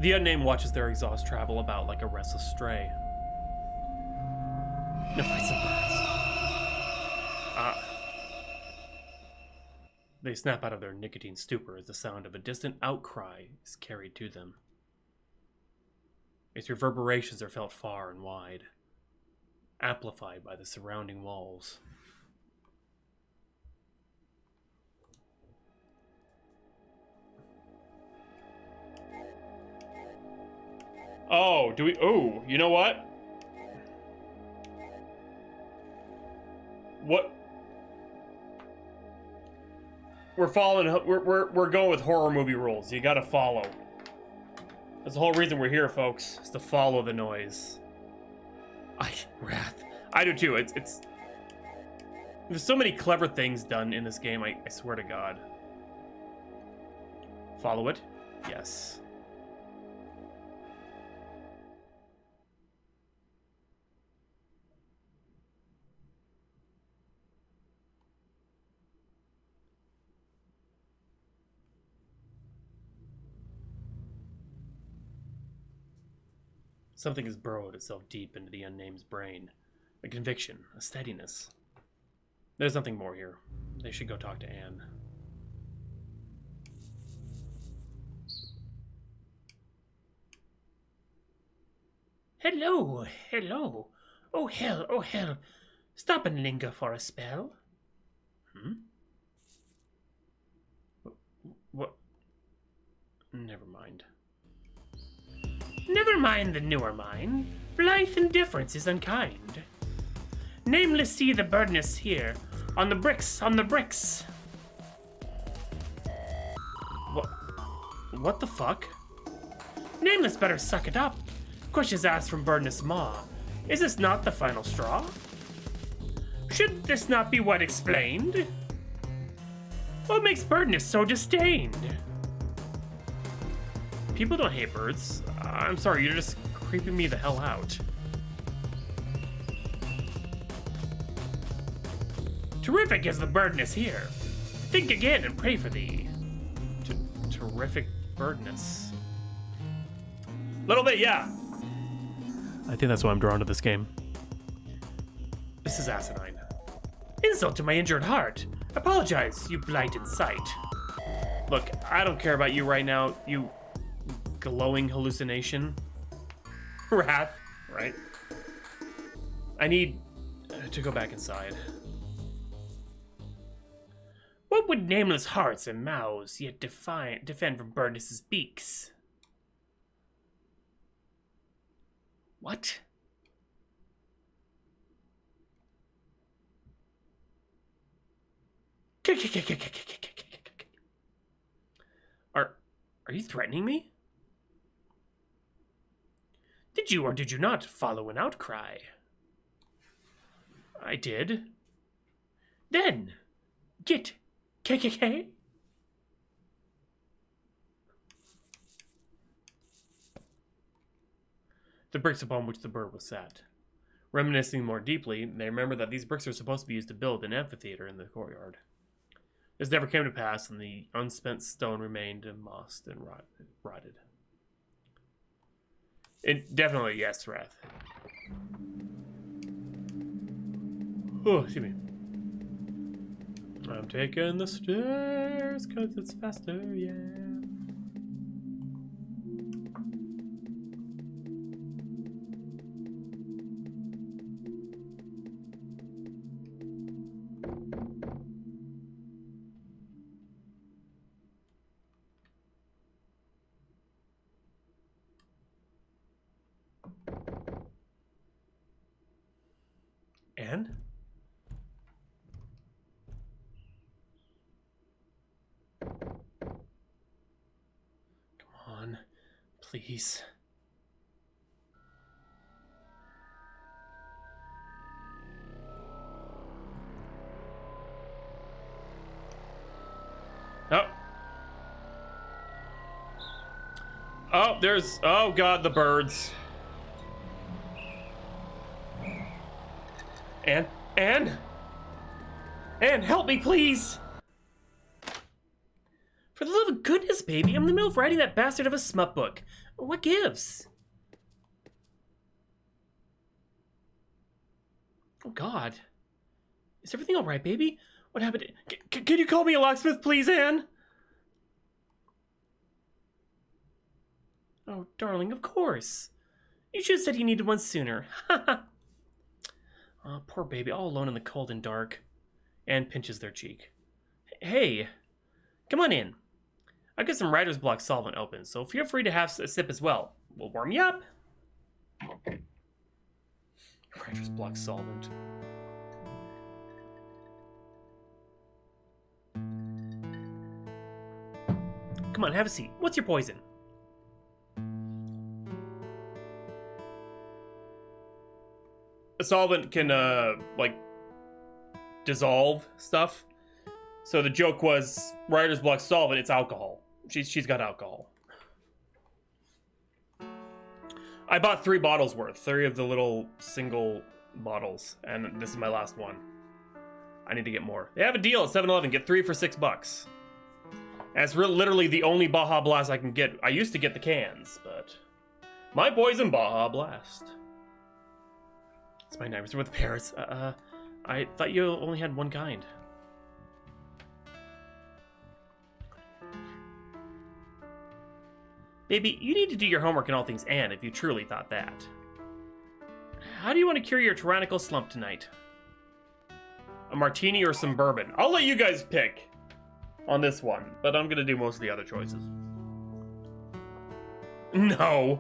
The unnamed watches their exhaust travel about like a restless stray. No fight some birds. They snap out of their nicotine stupor as the sound of a distant outcry is carried to them. Its reverberations are felt far and wide, amplified by the surrounding walls. Oh, do we? Oh, you know what? What? We're following. We're going with horror movie rules. You gotta follow. That's the whole reason we're here, folks. Is to follow the noise. Wrath. I do too. It's. There's so many clever things done in this game. I swear to God. Follow it. Yes. Something has burrowed itself deep into the unnamed's brain. A conviction, a steadiness. There's nothing more here. They should go talk to Anne. Hello, hello. Oh hell, oh hell. Stop and linger for a spell. Never mind. Never mind the newer mine. Blithe indifference is unkind. Nameless see the burdenness here. On the bricks, on the bricks. What the fuck? Nameless better suck it up. Questions asked from burdenness maw. Is this not the final straw? Should this not be what explained? What makes burdenness so disdained? People don't hate birds. I'm sorry, you're just creeping me the hell out. Terrific is the burdenness here. Think again and pray for thee. Terrific birdness. Little bit, yeah. I think that's why I'm drawn to this game. This is asinine. Insult to my injured heart. Apologize, you blight in sight. Look, I don't care about you right now, you glowing hallucination. Wrath, right? I need to go back inside. What would nameless hearts and mouths yet defend from burdenness's beaks? What? Are you threatening me? Did you or did you not follow an outcry? I did. Then, get KKK? The bricks upon which the bird was sat. Reminiscing more deeply, they remember that these bricks are supposed to be used to build an amphitheater in the courtyard. This never came to pass, and the unspent stone remained mossed and rotted. It definitely, yes, Wrath. Oh, excuse me. I'm taking the stairs because it's faster, yeah. Anne? Come on, please. Oh. Oh, there's... Oh, God, the birds. Anne? Anne? Anne, help me, please! For the love of goodness, baby, I'm in the middle of writing that bastard of a smut book. What gives? Oh, God. Is everything all right, baby? What happened? Can you call me a locksmith, please, Anne? Oh, darling, of course. You should have said you needed one sooner. Ha. Oh, poor baby, all alone in the cold and dark. Anne pinches their cheek. Hey, come on in. I've got some writer's block solvent open, so feel free to have a sip as well. We'll warm you up. Writer's block solvent. Come on, have a seat. What's your poison? A solvent can, like, dissolve stuff. So the joke was, writer's block solvent, it's alcohol. She's got alcohol. I bought 3 bottles worth. 3 of the little single bottles. And this is my last one. I need to get more. They have a deal at 7-Eleven. Get 3 for $6. And it's literally the only Baja Blast I can get. I used to get the cans, but... My poison Baja Blast. It's my nightmares with parrots. I thought you only had one kind. Baby, you need to do your homework in all things Anne if you truly thought that. How do you want to cure your tyrannical slump tonight? A martini or some bourbon? I'll let you guys pick on this one, but I'm gonna do most of the other choices. No.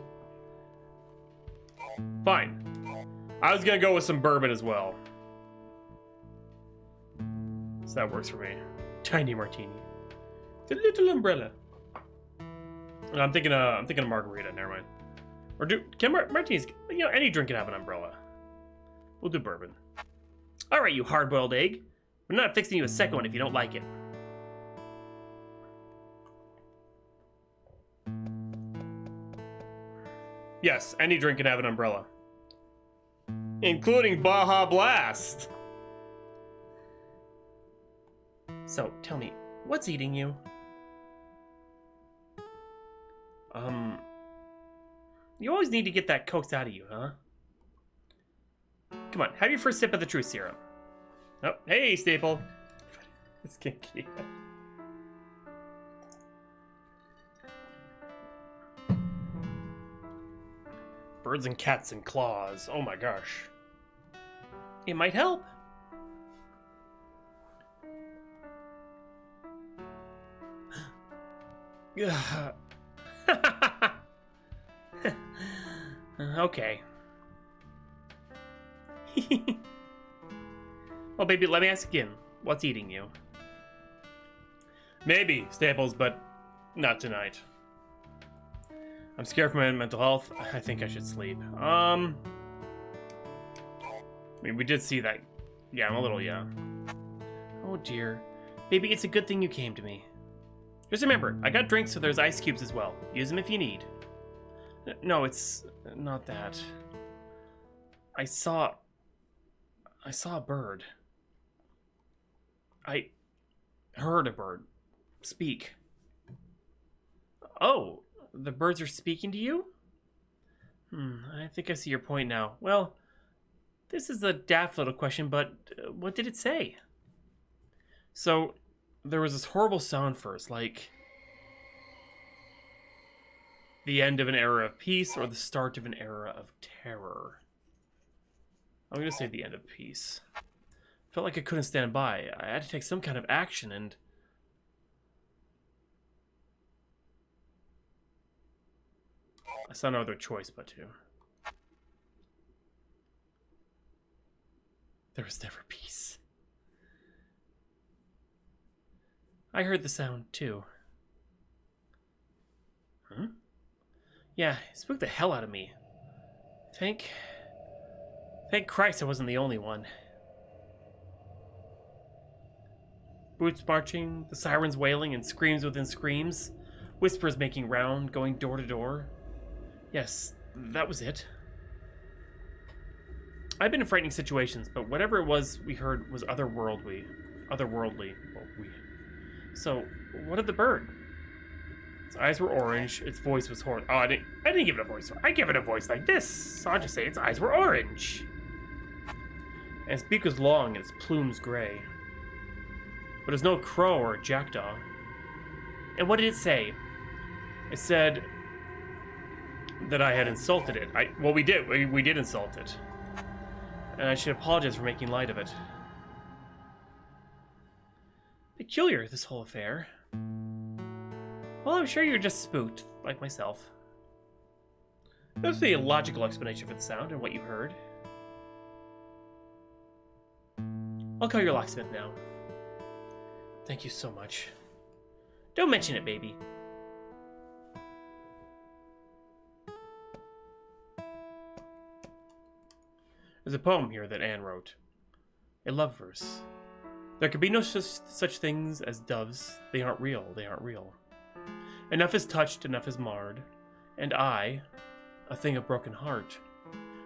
Fine. I was gonna go with some bourbon as well. So that works for me. Tiny martini. The little umbrella. And I'm thinking of margarita, never mind. Or martinis, you know, any drink can have an umbrella. We'll do bourbon. Alright, you hard-boiled egg. I'm not fixing you a second one if you don't like it. Yes, any drink can have an umbrella. Including Baja Blast! So, tell me, what's eating you? You always need to get that coaxed out of you, huh? Come on, have your first sip of the truth serum. Oh, hey, Staple. It's kinky. Birds and cats and claws. Oh my gosh. It might help. Okay. Well, baby, let me ask again. What's eating you? Maybe, Staples, but not tonight. I'm scared for my mental health. I think I should sleep. I mean, we did see that. Yeah, I'm a little, yeah. Oh, dear. Baby, it's a good thing you came to me. Just remember, I got drinks, so there's ice cubes as well. Use them if you need. No, it's not that. I saw a bird. I heard a bird speak. Oh, the birds are speaking to you? I think I see your point now. Well, this is a daft little question, but what did it say? So, there was this horrible sound first, like the end of an era of peace or the start of an era of terror. I'm going to say the end of peace. Felt like I couldn't stand by. I had to take some kind of action, and I saw no other choice but to. There was never peace. I heard the sound, too. Huh? Yeah, it spooked the hell out of me. Thank Christ I wasn't the only one. Boots marching, the sirens wailing, and screams within screams. Whispers making round, going door to door. Yes, that was it. I've been in frightening situations, but whatever it was we heard was otherworldly. So, what of the bird? Its eyes were orange, its voice was horrid. Oh, I didn't give it a voice. I give it a voice like this. So I'll just say its eyes were orange. And its beak was long and its plumes gray. But it was no crow or jackdaw. And what did it say? It said that I had insulted it. Well, we did. We did insult it. And I should apologize for making light of it. Peculiar, this whole affair. Well, I'm sure you're just spooked, like myself. There's a logical explanation for the sound and what you heard. I'll call your locksmith now. Thank you so much. Don't mention it, baby. There's a poem here that Anne wrote. A love verse. There could be no such things as doves. They aren't real. They aren't real. Enough is touched, enough is marred. And I, a thing of broken heart,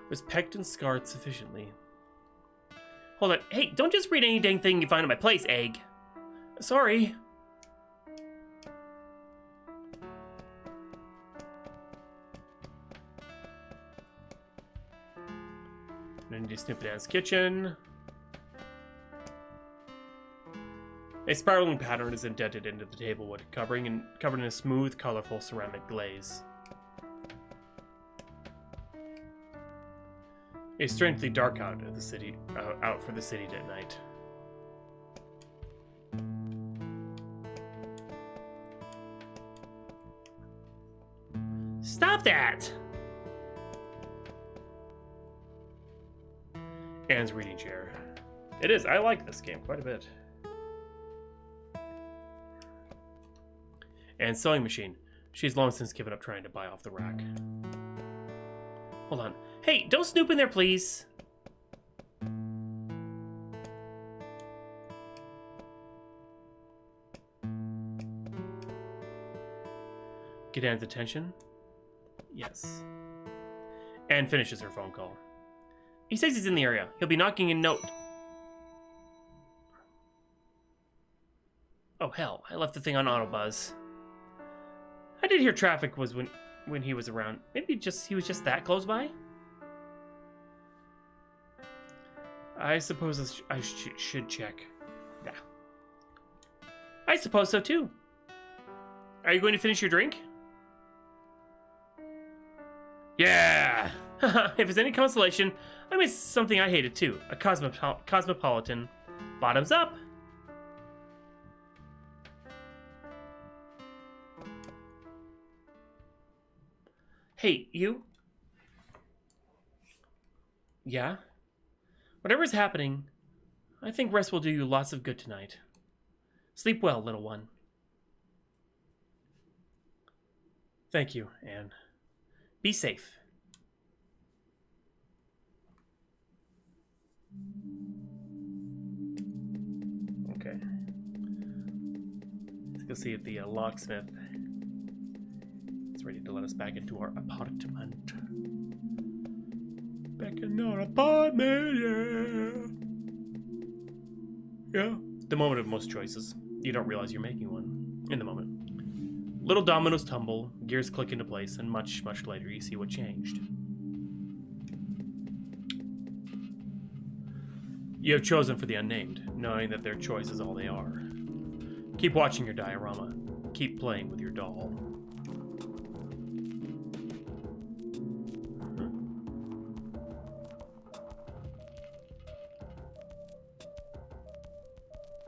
was pecked and scarred sufficiently. Hold on. Hey, don't just read any dang thing you find in my place, Egg. Sorry. Into Snoop Dan's kitchen. A spiraling pattern is indented into the tablewood, covered in a smooth, colorful ceramic glaze. It's strangely dark out for the city at night. Stop that! Anne's reading chair. It is. I like this game quite a bit. Anne's sewing machine. She's long since given up trying to buy off the rack. Hold on. Hey, don't snoop in there, please. Get Anne's attention? Yes. Anne finishes her phone call. He says he's in the area. He'll be knocking in note. Oh, hell. I left the thing on autobuzz. I did hear traffic was when he was around. Maybe he was just that close by? I suppose I should check. Yeah. I suppose so, too. Are you going to finish your drink? Yeah! If it's any consolation, I missed something I hated, too. A cosmopolitan. Bottoms up! Hey, you? Yeah? Whatever's happening, I think rest will do you lots of good tonight. Sleep well, little one. Thank you, Anne. Be safe. Okay. Let's go see if the locksmith is ready to let us back into our apartment. Back in our apartment, yeah. Yeah. The moment of most choices. You don't realize you're making one in the moment. Little dominoes tumble, gears click into place, and much, much later you see what changed. You have chosen for the unnamed, knowing that their choice is all they are. Keep watching your diorama. Keep playing with your doll.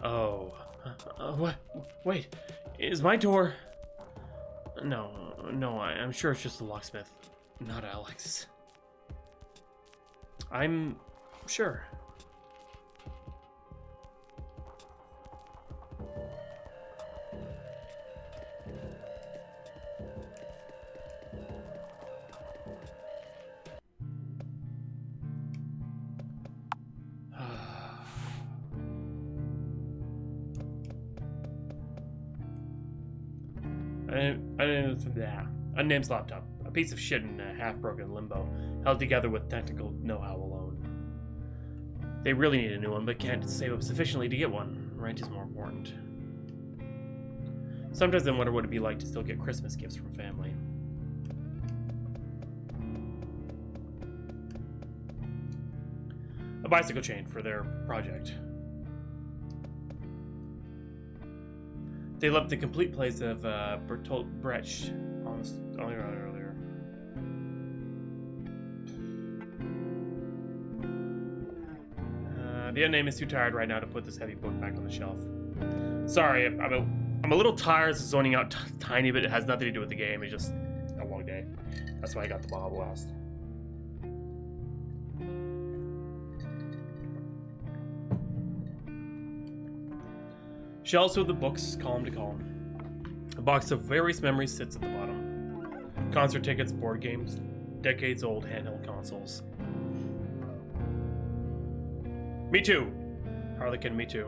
Oh. What? Wait. Is my door... No, I'm sure it's just the locksmith, not Alex. I'm sure. Unnamed laptop, a piece of shit in a half-broken limbo, held together with technical know-how alone. They really need a new one, but can't save up sufficiently to get one. Rent is more important. Sometimes I wonder what it'd be like to still get Christmas gifts from family. A bicycle chain for their project. They left the complete plays of Bertolt Brecht on earlier. The unnamed is too tired right now to put this heavy book back on the shelf. Sorry, I'm a little tired, zoning out tiny bit. It has nothing to do with the game. It's just a long day. That's why I got the Baja Blast. Shelves with the books, column to column. A box of various memories sits at the bottom. Concert tickets, board games, decades-old handheld consoles. Me too. Harlequin, me too.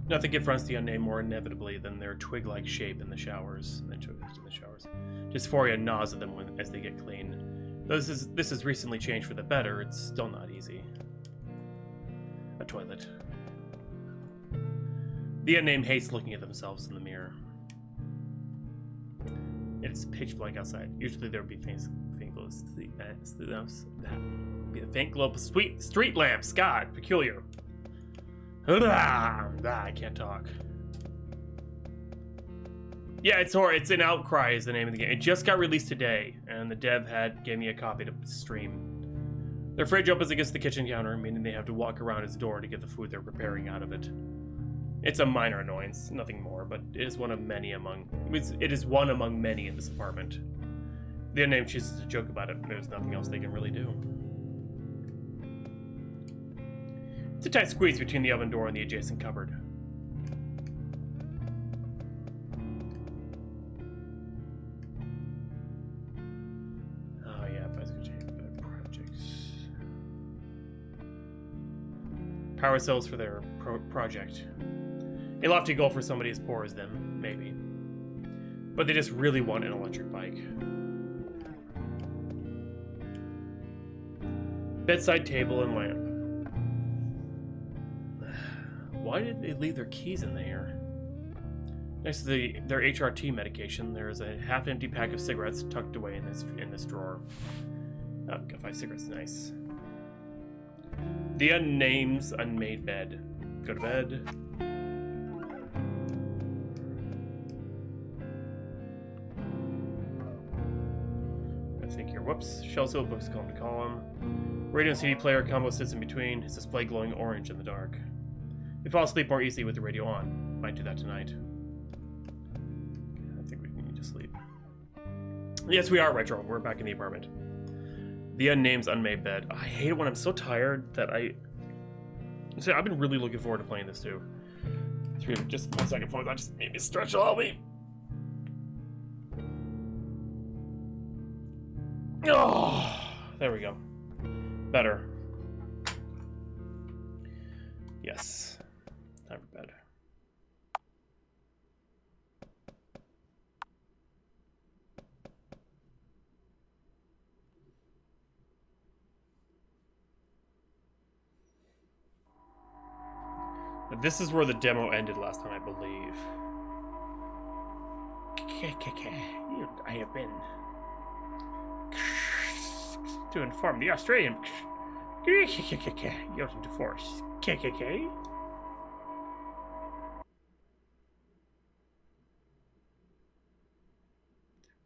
Nothing confronts the unnamed more inevitably than their twig-like shape in the showers. Dysphoria gnaws at them as they get clean. Though this has recently changed for the better, it's still not easy. A toilet. The unnamed hates looking at themselves in the mirror. It's pitch black outside. Usually there would be faint glow of street lamps. God, peculiar. I can't talk. Yeah, it's an Outcry is the name of the game. It just got released today, and the dev gave me a copy to stream. Their fridge opens against the kitchen counter, meaning they have to walk around its door to get the food they're preparing out of it. It's a minor annoyance, nothing more, but it is one of many among... It is one among many in this apartment. The unnamed chooses to joke about it, but there's nothing else they can really do. It's a tight squeeze between the oven door and the adjacent cupboard. Oh yeah, projects. Power cells for their project. A lofty goal for somebody as poor as them, maybe. But they just really want an electric bike. Bedside table and lamp. Why did they leave their keys in there? Next to their HRT medication, there is a half-empty pack of cigarettes tucked away in this drawer. Oh, got 5 cigarettes, nice. The unnamed unmade bed. Go to bed. Whoops. Shell-sealed books column to column. Radio and CD player combo sits in between. His display glowing orange in the dark. You fall asleep more easily with the radio on. Might do that tonight. I think we need to sleep. Yes, we are retro. We're back in the apartment. The unnamed unmade bed. I hate it when I'm so tired that I've been really looking forward to playing this too. Just 1 second, folks. I just made me stretch a lot. Oh, there we go. Better. Yes. Time for bed. But this is where the demo ended last time, I believe. I have been to inform the Australian Yoten to force KKK.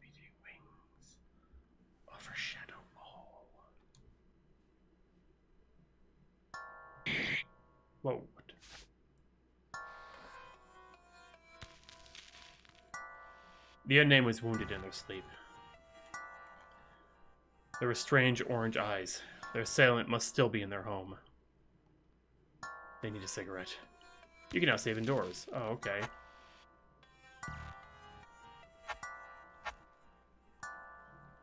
Beating wings overshadow all. Whoa. The unnamed was wounded in their sleep. There were strange orange eyes. Their assailant must still be in their home. They need a cigarette. You can now save indoors. Oh, okay.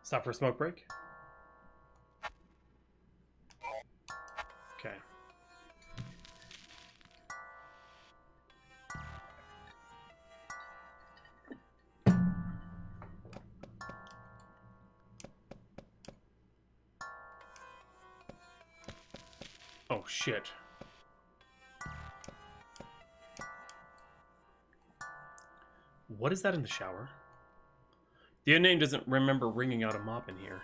Stop for a smoke break? Okay. Oh, shit. What is that in the shower? The unnamed doesn't remember wringing out a mop in here.